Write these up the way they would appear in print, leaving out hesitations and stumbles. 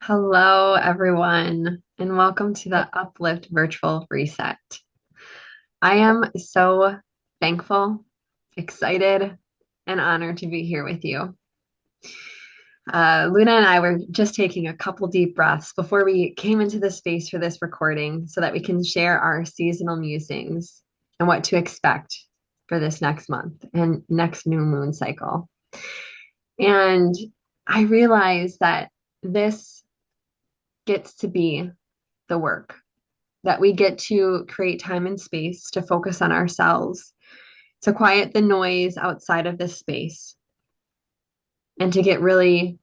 Hello, everyone, and welcome to the Uplift Virtual Reset. I am so thankful, excited, and honored to be here with you. Luna and I were just taking a couple deep breaths before we came into the space for this recording so that we can share our seasonal musings and what to expect for this next month and next new moon cycle. And I realized that this gets to be the work that we get to create time and space to focus on ourselves, to quiet the noise outside of this space, and to get really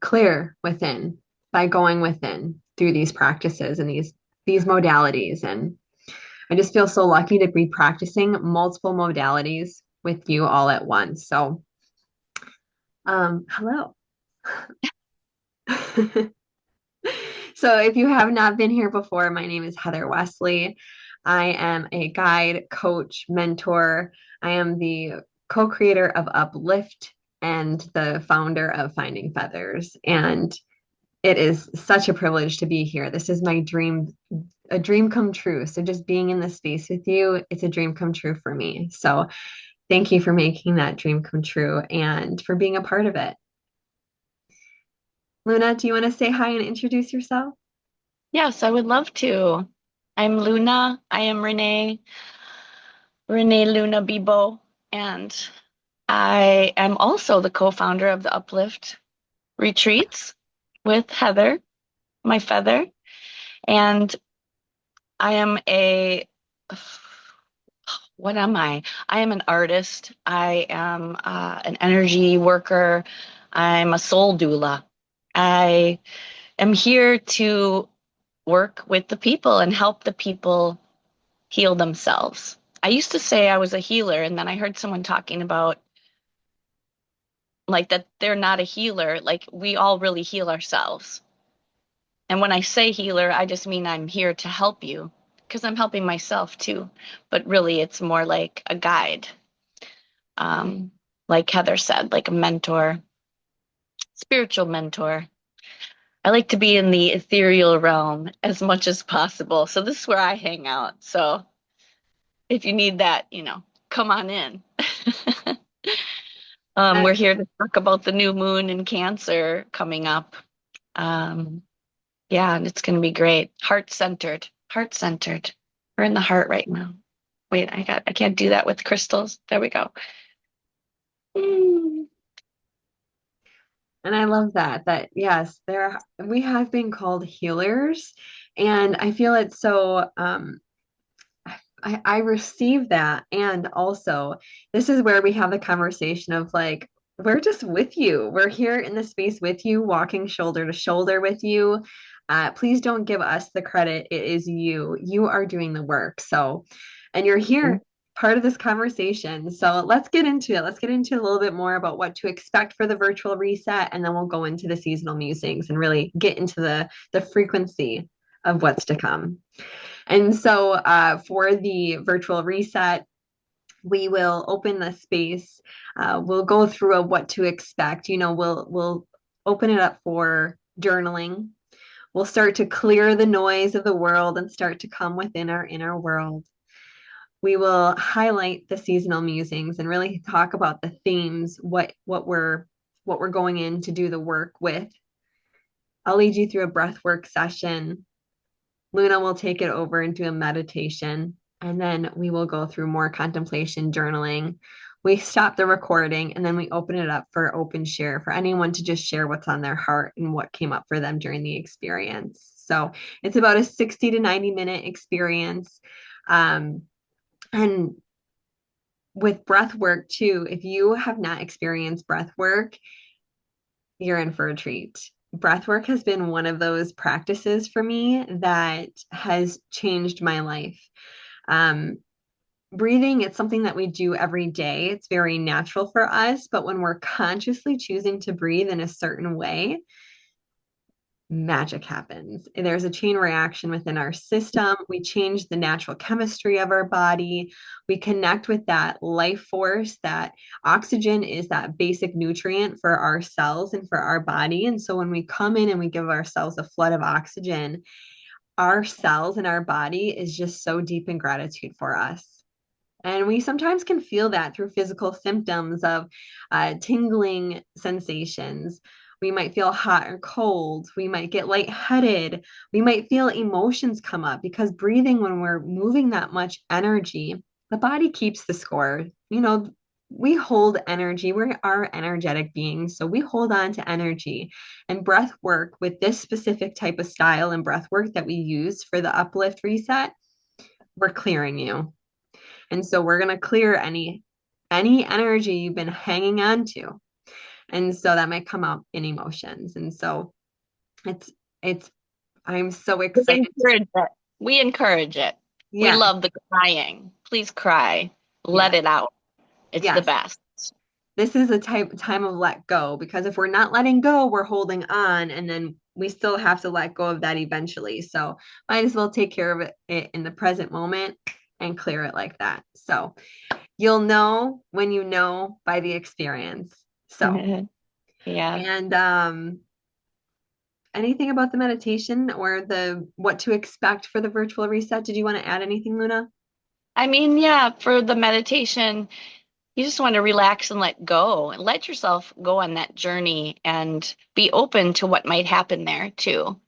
clear within by going within through these practices and these modalities. And I just feel so lucky to be practicing multiple modalities with you all at once. So, hello. So, if you have not been here before, my name is Heather Wesley. I am a guide, coach, mentor. I am the co creator of U.P.LIFT and the founder of Finding Feathers. And it is such a privilege to be here. This is my dream, a dream come true. So, just being in this space with you, it's a dream come true for me. So, thank you for making that dream come true and for being a part of it. Luna, do you want to say hi and introduce yourself? Yes, I would love to. I'm Luna. I am Renee Luna Bibo, and I am also the co-founder of the Uplift Retreats with Heather, my feather. And I am what am I? I am an artist. I am an energy worker. I'm a soul doula. I am here to work with the people and help the people heal themselves. I used to say I was a healer, and then I heard someone talking about like that they're not a healer, like we all really heal ourselves. And when I say healer, I just mean I'm here to help you because I'm helping myself too. But really, it's more like a guide, um, like Heather said, like a mentor, spiritual mentor. I like to be in the ethereal realm as much as possible. So this is where I hang out. So if you need that, come on in. We're here to talk about the new moon in Cancer coming up. Um, yeah, and it's going to be great. Heart centered, heart centered. We're in the heart right now. Wait, I can't do that with crystals. There we go. Mm. And I love that yes, we have been called healers. And I feel it's so I receive that. And also, this is where we have the conversation of like, we're just with you. We're here in the space with you, walking shoulder to shoulder with you. Please don't give us the credit. It is you. You are doing the work. So, and you're here, part of this conversation. So let's get into it. Let's get into a little bit more about what to expect for the virtual reset, and then we'll go into the seasonal musings and really get into the frequency of what's to come. And so for the virtual reset, we will open the space. We'll go through what to expect. We'll open it up for journaling. We'll start to clear the noise of the world and start to come within our inner world. We will highlight the seasonal musings and really talk about the themes, what we're going in to do the work with. I'll lead you through a breath work session. Luna will take it over and do a meditation, and then we will go through more contemplation journaling. We stop the recording and then we open it up for open share for anyone to just share what's on their heart and what came up for them during the experience. So it's about a 60 to 90-minute experience. And with breath work too, if you have not experienced breath work, you're in for a treat. Breathwork has been one of those practices for me that has changed my life. Um, Breathing, it's something that we do every day. It's very natural for us, but when we're consciously choosing to breathe in a certain way, magic happens. There's a chain reaction within our system. We change the natural chemistry of our body. We connect with that life force. That oxygen is that basic nutrient for our cells and for our body. And so when we come in and we give ourselves a flood of oxygen, our cells and our body is just so deep in gratitude for us. And we sometimes can feel that through physical symptoms of tingling sensations. We might feel hot or cold. We might get lightheaded. We might feel emotions come up because breathing, when we're moving that much energy, the body keeps the score. We hold energy. We are energetic beings. So we hold on to energy. And breath work with this specific type of style and breath work that we use for the uplift reset, we're clearing you. And so we're going to clear any energy you've been hanging on to. And so that might come up in emotions. And so it's I'm so We excited. encourage it. We encourage it. We Yeah. love the crying. Please cry. Let Yeah. it out. It's the Yes. best. This is a time of let go, because if we're not letting go, we're holding on, and then we still have to let go of that eventually. So might as well take care of it in the present moment and clear it like that. So you'll know when you know by the experience. So, Yeah. and anything about the meditation or the what to expect for the virtual reset? Did you want to add anything, Luna? I mean, yeah, for the meditation, you just want to relax and let go and let yourself go on that journey and be open to what might happen there too.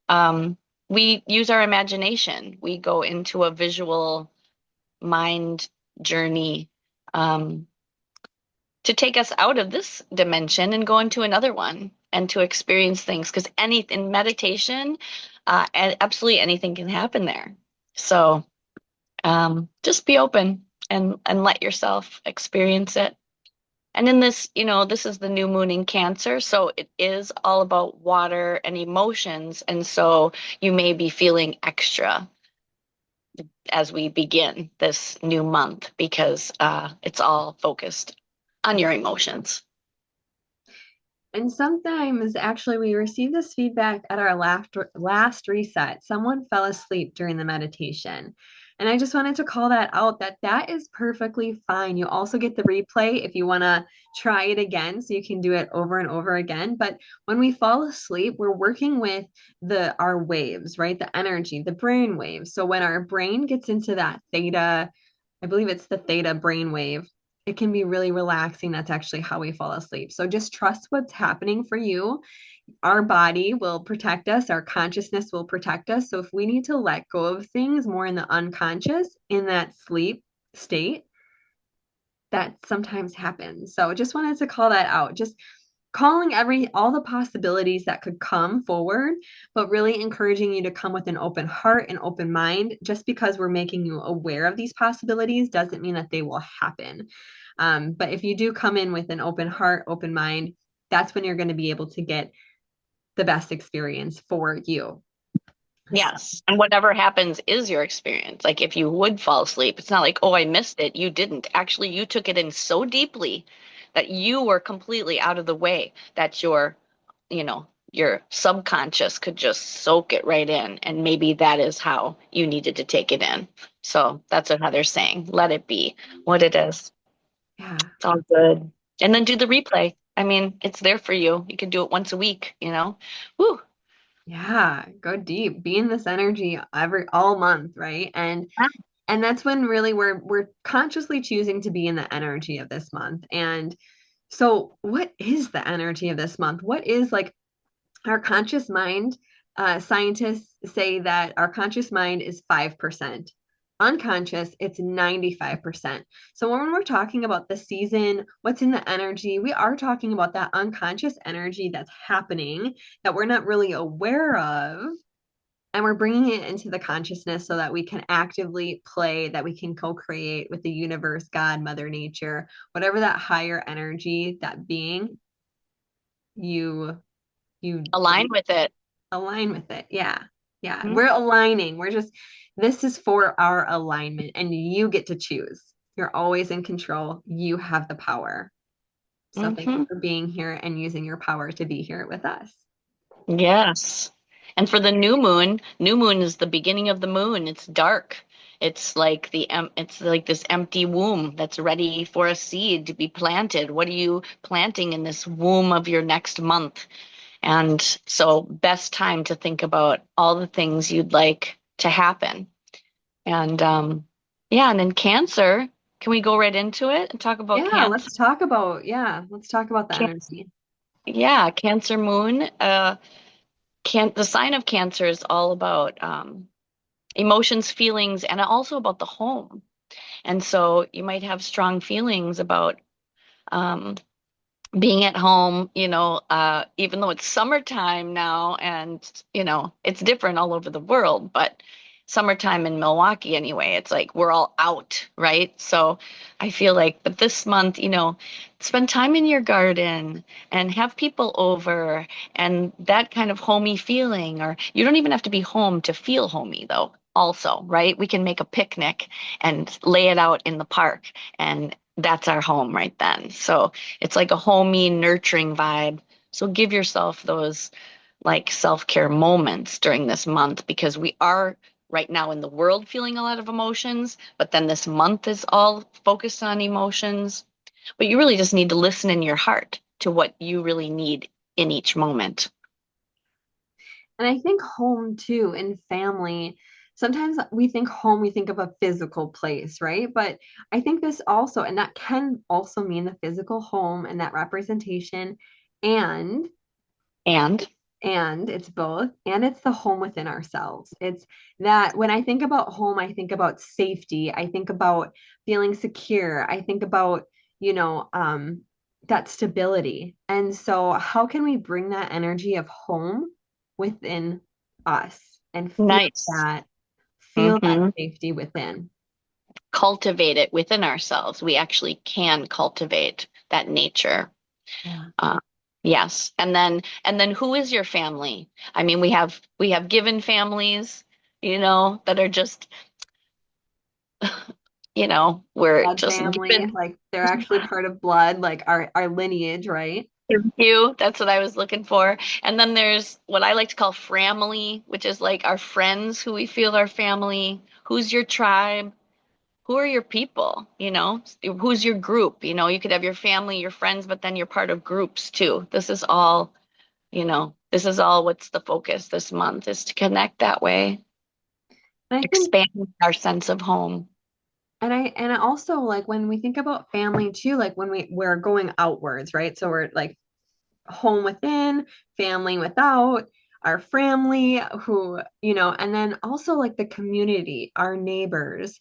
Um, we use our imagination. We go into a visual mind journey um, to take us out of this dimension and go into another one and to experience things. Because any in meditation, absolutely anything can happen there. So just be open and let yourself experience it. And in this, this is the new moon in Cancer, so it is all about water and emotions. And so you may be feeling extra as we begin this new month because it's all focused on your emotions. And sometimes, actually, we received this feedback at our last reset. Someone fell asleep during the meditation. And I just wanted to call that out, that that is perfectly fine. You also get the replay if you want to try it again, so you can do it over and over again. But when we fall asleep, we're working with the our waves, right? The energy, the brain waves. So when our brain gets into that theta, I believe it's the theta brain wave, it can be really relaxing. That's actually how we fall asleep. So just trust what's happening for you. Our body will protect us, our consciousness will protect us. So if we need to let go of things more in the unconscious, in that sleep state, that sometimes happens. So just wanted to call that out. Just calling all the possibilities that could come forward, but really encouraging you to come with an open heart and open mind. Just because we're making you aware of these possibilities doesn't mean that they will happen. But if you do come in with an open heart, open mind, that's when you're going to be able to get the best experience for you. So, Yes. And whatever happens is your experience. Like if you would fall asleep, it's not like, oh, I missed it. You didn't. Actually, you took it in so deeply that you were completely out of the way that your subconscious could just soak it right in. And maybe that is how you needed to take it in. So that's what Heather's saying. Let it be what it is. yeah. It's all good. And then do the replay. I mean, it's there for you. You can do it once a week. Woo. Yeah, go deep. Be in this energy all month, right? And that's when really we're consciously choosing to be in the energy of this month. And so what is the energy of this month? What is like our conscious mind? Scientists say that our conscious mind is 5%. Unconscious, it's 95%. So when we're talking about the season, what's in the energy, we are talking about that unconscious energy that's happening that we're not really aware of, and we're bringing it into the consciousness so that we can actively play, that we can co-create with the universe, God, Mother Nature, whatever that higher energy, that being, you you Align with it. align with it. Yeah. Yeah. Mm-hmm. We're aligning. This is for our alignment, and you get to choose. You're always in control. You have the power. So thank you Mm-hmm. for being here and using your power to be here with us. Yes. And for the new moon is the beginning of the moon. It's dark. It's like this empty womb that's ready for a seed to be planted. What are you planting in this womb of your next month? And so best time to think about all the things you'd like to happen. And yeah, and then Cancer, can we go right into it and talk about Yeah, Cancer? let's talk about the energy. Yeah, Cancer moon. The sign of Cancer is all about emotions, feelings, and also about the home. And so you might have strong feelings about um, being at home, even though it's summertime now and, it's different all over the world, but summertime in Milwaukee anyway, it's like we're all out, right? So I feel like, but this month, spend time in your garden and have people over and that kind of homey feeling, or you don't even have to be home to feel homey though. Also, right? We can make a picnic and lay it out in the park, and that's our home right then. So it's like a homey, nurturing vibe. So give yourself those like self-care moments during this month because we are right now in the world feeling a lot of emotions, but then this month is all focused on emotions. But you really just need to listen in your heart to what you really need in each moment. And I think home too, and family. Sometimes we think home, we think of a physical place, right? But I think this also, and that can also mean the physical home and that representation. And And and it's both, and it's the home within ourselves. It's that when I think about home, I think about safety, I think about feeling secure, I think about, you know, that stability. And so how can we bring that energy of home within us and nice. feel that Hmm. safety within? Cultivate it within ourselves. We actually can cultivate that nature. Yeah. Uh, yes. And then who is your family? I mean, we have given families, that are just, we're Blood just family, given. like they're actually part of blood, like our lineage, right? Thank you. That's what I was looking for. And then there's what I like to call family, which is like our friends who we feel are family. Who's your tribe? Who are your people? Who's your group? You could have your family, your friends, but then you're part of groups too. This is all what's the focus this month is to connect that way, And I think expand our sense of home. and I also like when we think about family too, like when we're going outwards, right? So we're like home within, family without, our family who, and then also like the community, our neighbors,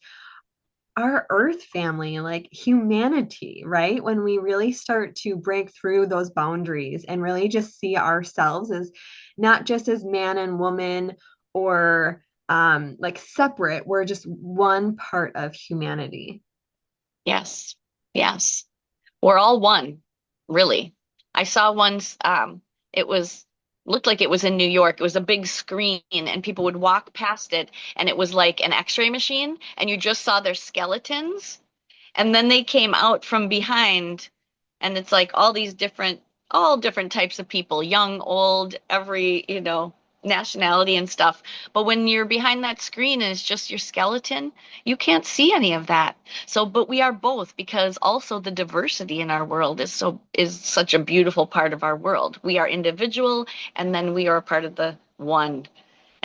our earth family, like humanity, right? When we really start to break through those boundaries and really just see ourselves as not just as man and woman or like separate, we're just one part of humanity. Yes. Yes. We're all one, really. I saw once, it was looked like it was in New York. It was a big screen and people would walk past it and it was like an x-ray machine and you just saw their skeletons. And then they came out from behind, and it's like all different types of people, young, old, every, nationality and stuff. But when you're behind that screen and it's just your skeleton, you can't see any of that. So, but we are both because also the diversity in our world is such a beautiful part of our world. We are individual and then we are a part of the one.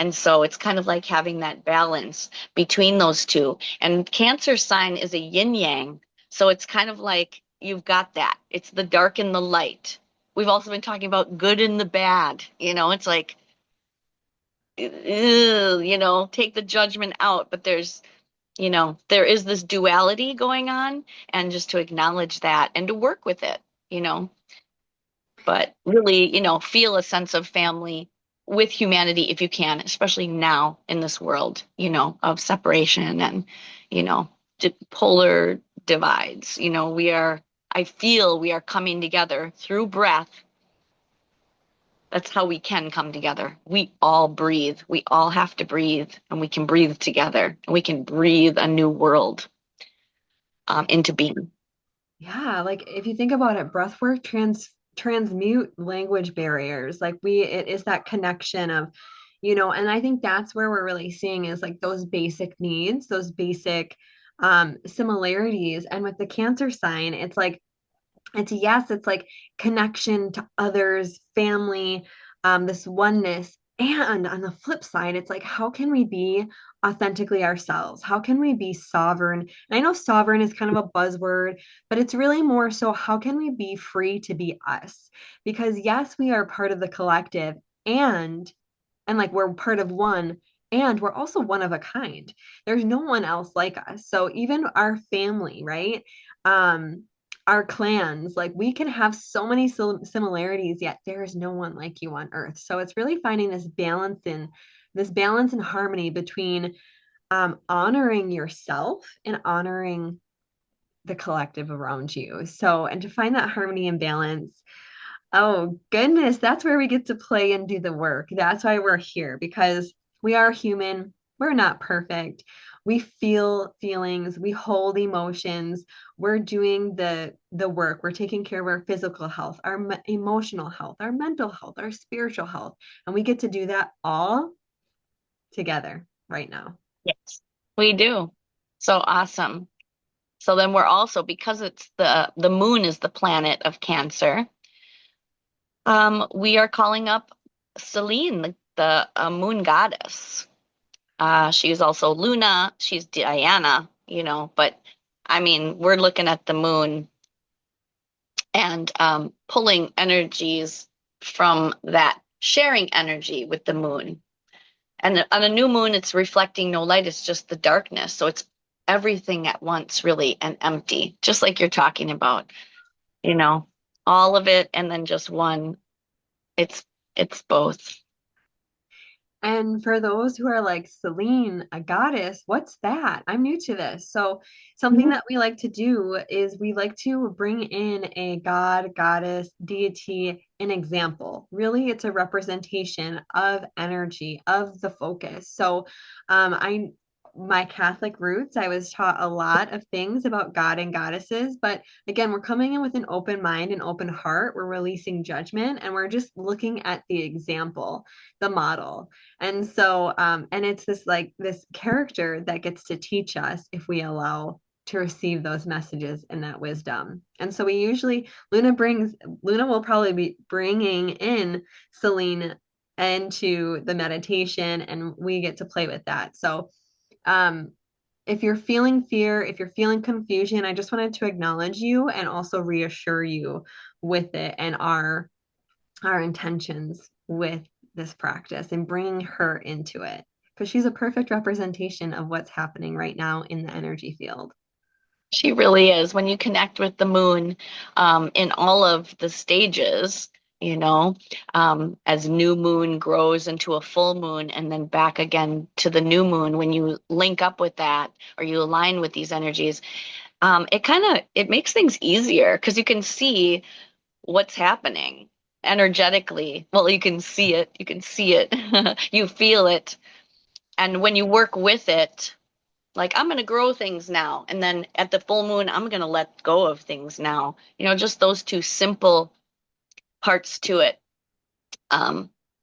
And so it's kind of like having that balance between those two. And Cancer sign is a yin yang. So it's kind of like you've got that. It's the dark and the light. We've also been talking about good and the bad. It's like, take the judgment out. But there is this duality going on, and just to acknowledge that and to work with it, you know but really, feel a sense of family with humanity if you can, especially now in this world, of separation and, you know, polar divides. I feel we are coming together through breath. That's how we can come together. We all breathe. We all have to breathe, and we can breathe together, and we can breathe a new world into being. Yeah, like if you think about it, breathwork transmute language barriers. Like it is that connection of, And I think that's where we're really seeing is like those basic needs, those basic similarities. And with the Cancer sign, it's like, it's yes, it's like connection to others, family, this oneness. And on the flip side, it's like, how can we be authentically ourselves? How can we be sovereign? And I know sovereign is kind of a buzzword, but it's really more so how can we be free to be us? Because yes, we are part of the collective, and like we're part of one, and we're also one of a kind. There's no one else like us. So even our family, right? um our clans, like we can have so many similarities, yet there is no one like you on earth. So it's really finding this balance and harmony between honoring yourself and honoring the collective around you. So, and to find that harmony and balance. Oh, goodness. That's where we get to play and do the work. That's why we're here, because we are human. We're not perfect. We feel feelings, we hold emotions. We're doing the work. We're taking care of our physical health, our emotional health, our mental health, our spiritual health. And we get to do that all together right now. Yes, we do. So awesome. So then we're also, because it's the moon is the planet of Cancer, we are calling up Selene, the moon goddess. She's also Luna, she's Diana, but I mean, we're looking at the moon and pulling energies from that, sharing energy with the moon. And on a new moon, it's reflecting no light, it's just the darkness. So it's everything at once, really, and empty, just like you're talking about, you know, all of it and then just one. It's it's both. And for those who are like, Celine, a goddess, what's that? I'm new to this. So, something Mhm. that we like to do is we like to bring in a god, goddess, deity, an example. Really, it's a representation of energy, of the focus. So, I my Catholic roots, I was taught a lot of things about God and goddesses, but again, we're coming in with an open mind and open heart. We're releasing judgment and we're just looking at the example, the model. And so, and it's this like this character that gets to teach us if we allow to receive those messages and that wisdom. And so we usually, Luna will probably be bringing in Celine into the meditation and we get to play with that. So, um, if you're feeling fear, if you're feeling confusion, I just wanted to acknowledge you and also reassure you with it and our intentions with this practice and bringing her into it because she's a perfect representation of what's happening right now in the energy field. She really is. When you connect with the moon, in all of the stages, as new moon grows into a full moon and then back again to the new moon, when you link up with that or you align with these energies, it makes things easier because you can see what's happening energetically. Well, you can see it, you feel it. And when you work with it, like I'm going to grow things now. And then at the full moon, I'm going to let go of things now. Just those two simple parts to it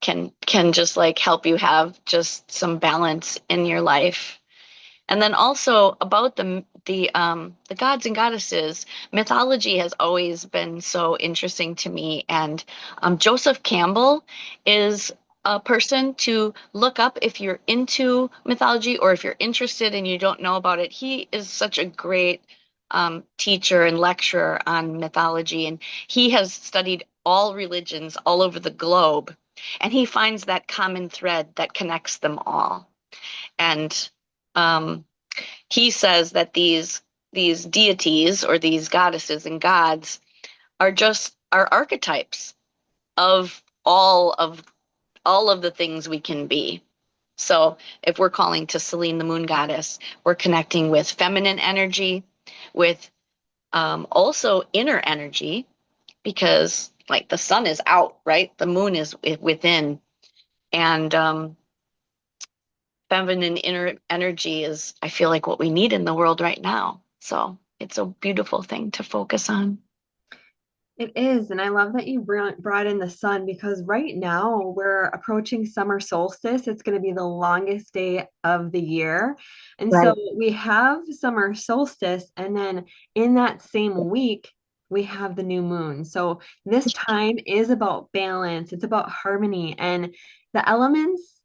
can just like help you have just some balance in your life. And then also about the gods and goddesses, mythology has always been so interesting to me. And Joseph Campbell is a person to look up if you're into mythology or if you're interested and you don't know about it. He is such a great teacher and lecturer on mythology, and he has studied all religions all over the globe, and he finds that common thread that connects them all. And um, he says that these deities or these goddesses and gods are archetypes of all of the things we can be. So if we're calling to Selene, the moon goddess, we're connecting with feminine energy, with also inner energy, because like the sun is out, right? The moon is within, and feminine inner energy is, I feel like, what we need in the world right now. So it's a beautiful thing to focus on. It is. And I love that you brought in the sun because right now we're approaching summer solstice. It's going to be the longest day of the year. And so Right. we have summer solstice. And then in that same week, we have the new moon. So this time is about balance, it's about harmony. And the elements,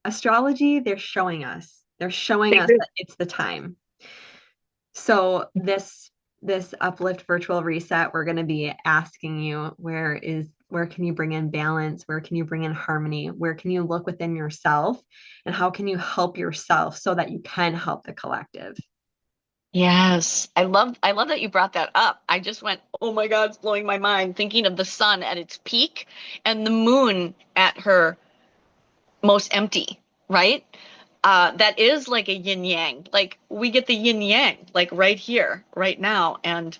astrology, they're showing They us do. that it's the time. So this uplift virtual reset, we're going to be asking you where can you bring in balance? Where can you bring in harmony? Where can you look within yourself? And how can you help yourself so that you can help the collective? Yes. I love that you brought that up. I just went, "Oh my God, it's blowing my mind," thinking of the sun at its peak and the moon at her most empty, right? That is like a yin yang. Like we get the yin yang, like right here, right now. And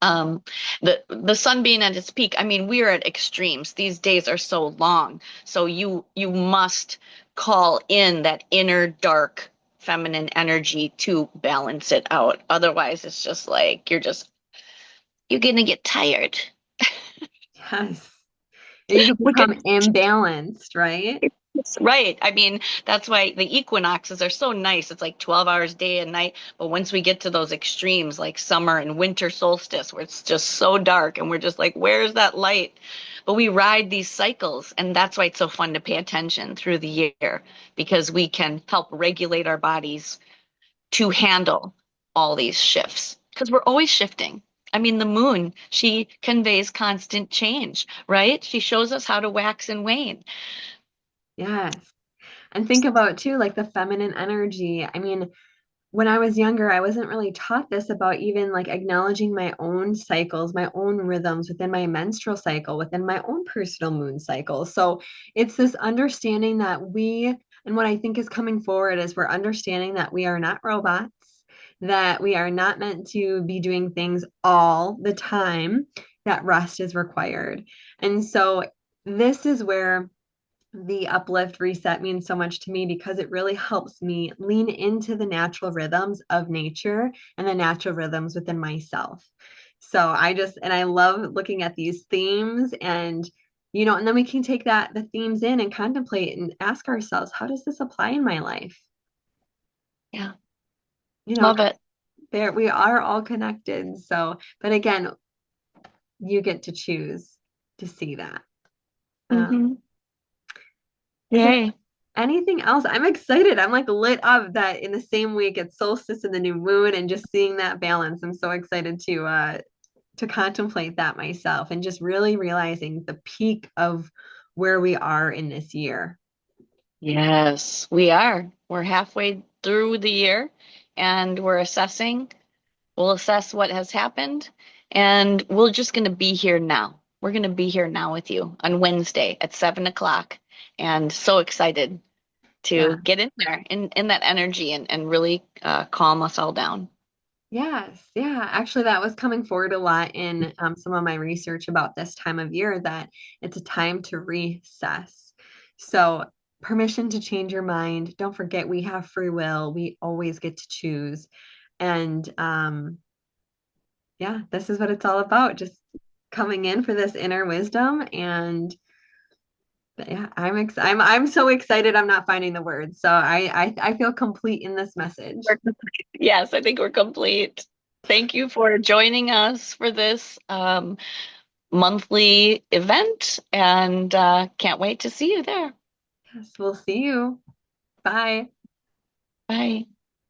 um, the sun being at its peak, I mean, we are at extremes. These days are so long. So you must call in that inner dark feminine energy to balance it out. Otherwise, it's just like you're gonna get tired. Yes. You can We're become imbalanced, right? Right. I mean, that's why the equinoxes are so nice. It's like 12 hours day and night. But once we get to those extremes, like summer and winter solstice, where it's just so dark and we're just like, where's that light? But we ride these cycles. And that's why it's so fun to pay attention through the year because we can help regulate our bodies to handle all these shifts because we're always shifting. I mean, the moon, she conveys constant change, right? She shows us how to wax and wane. Yes. And think about too, like the feminine energy. I mean, when I was younger, I wasn't really taught this about even like acknowledging my own cycles, my own rhythms within my menstrual cycle, within my own personal moon cycle. So it's this understanding that and what I think is coming forward is we're understanding that we are not robots, that we are not meant to be doing things all the time, that rest is required. And so this is where the uplift reset means so much to me because it really helps me lean into the natural rhythms of nature and the natural rhythms within myself. So and I love looking at these themes and then we can take the themes in and contemplate and ask ourselves, how does this apply in my life? Yeah, You know, love it. there we are all connected. So, but again, you get to choose to see that. Um, Hmm. is Yay. anything else? I'm excited. I'm like lit up that in the same week it's solstice and the new moon and just seeing that balance. I'm so excited to contemplate that myself and just really realizing the peak of where we are in this year. Yes, we are. We're halfway through the year and we're assessing. We'll assess what has happened and we're just going to be here now. We're going to be here now with you on Wednesday at 7 o'clock. And so excited Yeah. to get in there in that energy and really calm us all down. Yes. Yeah. Actually, that was coming forward a lot in some of my research about this time of year that it's a time to reassess. So, permission to change your mind. Don't forget, we have free will. We always get to choose. And yeah, this is what it's all about. Just coming in for this inner wisdom. And yeah, I'm so excited. I'm not finding the words. So I feel complete in this message. Yes, I think we're complete. Thank you for joining us for this monthly event and can't wait to see you there. Yes, we'll see you. Bye. Bye.